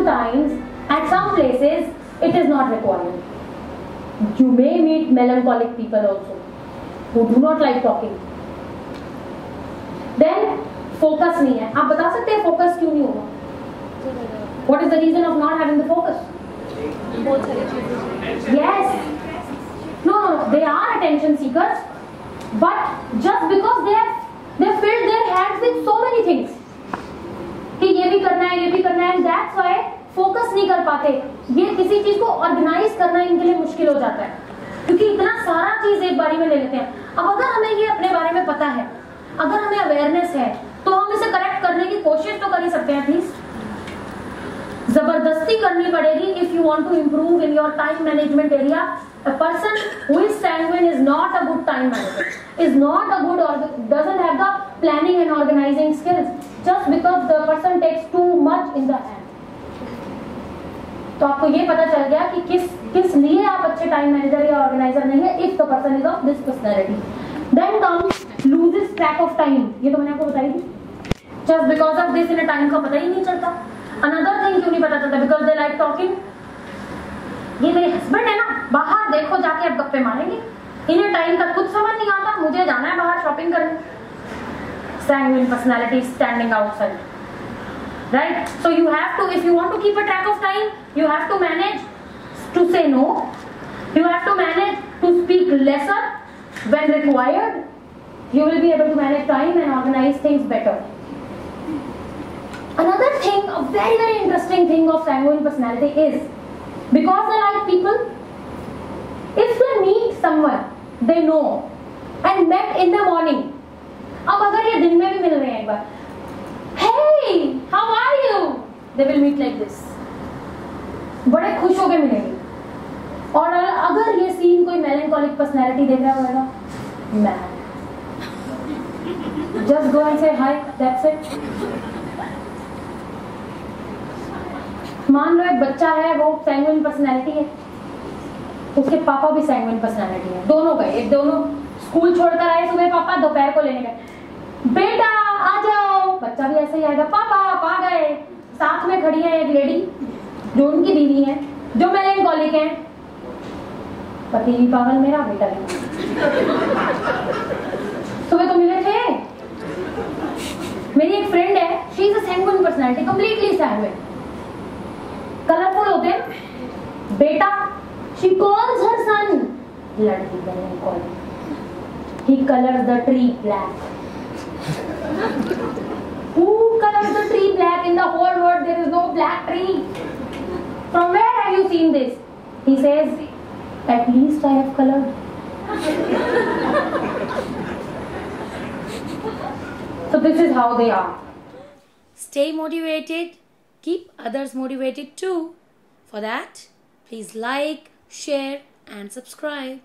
sometimes at some places it is not required. You may meet melancholic people also who do not like talking. Then focus नहीं है. आप बता सकते हैं focus क्यों नहीं होगा? What is the reason of not having the focus? Yes. No, they are attention seekers, but just because they filled their hands with so many things कि ये भी करना है, and that's why focus नहीं कर पाते. ये किसी चीज को organize करना इनके लिए मुश्किल हो जाता है, क्योंकि इतना सारा चीज एक बारी में ले लेते हैं. अब अगर हमें ये अपने बारे में पता है, अगर हमें अवेयरनेस है, तो हम इसे करेक्ट करने की कोशिश तो कर ही सकते हैं. एटलीस्ट जबरदस्ती करनी पड़ेगी. If you want to improve in your time management area, a person who is sanguine is not a good time manager, is not a good or doesn't have the planning and organizing skills, just because the person takes too much in the hand. तो आपको ये पता चल गया कि किस लिए आप अच्छे टाइम मैनेजर या ऑर्गेनाइजर नहीं है. If the person is of this personality. Then comes loses track of time. ये तो मैंने आपको बताई थी. जस्ट बिकॉज ऑफ दिस इन्हें टाइम का पता ही नहीं चलता. अनदर थिंग क्यों नहीं पता चलता? Because they like talking. ये मेरे हस्बैंड है ना, बाहर देखो जाके अब गप्पे मारेंगे. इन्हें टाइम का कुछ समझ नहीं आता. मुझे जाना है बाहर शॉपिंग करने. Sanguine personality standing outside, right? So you have to, if you want to keep a track of time, you have to manage to say no. You have to manage to speak lesser when required. You will be able to manage time and organize things better. Another thing, a very very interesting thing of sanguine personality is, because they like people, if they meet someone they know and met in the morning, अब अगर ये दिन में भी मिल रहे हैं एक बार, hey, how are you? They will meet like this. बड़े खुश होके मिलेंगे. और अगर ये सीन कोई melancholic personality देख रहा होगा, mad. Just go and say hi, that's it. मान लो एक बच्चा है, वो sanguine personality है, उसके पापा भी sanguine personality है. दोनों गए, एक दोनों स्कूल छोड़कर आए सुबह पापा, दोपहर को लेने गए. बेटा आ जाओ, बच्चा भी ऐसे ही आएगा. पापा आप आ गए. साथ में खड़ी है एक लेडी जो उनकी बीवी है, जो मेलैंकोलिक है. पति भी पागल, मेरा बेटा भी. सुबह तो मिले थे. मेरी एक फ्रेंड है, she is a sanguine personality, completely sanguine. Colourful होते हैं. बेटा, शी कॉल्स हर सन, लड़की मेलैंकोलिक. He colors the tree black. Who colors the tree black in the whole world? There is no black tree. From where have you seen this? He says, at least I have colored. So this is how they are. Stay motivated. Keep others motivated too. For that, please like, share and subscribe.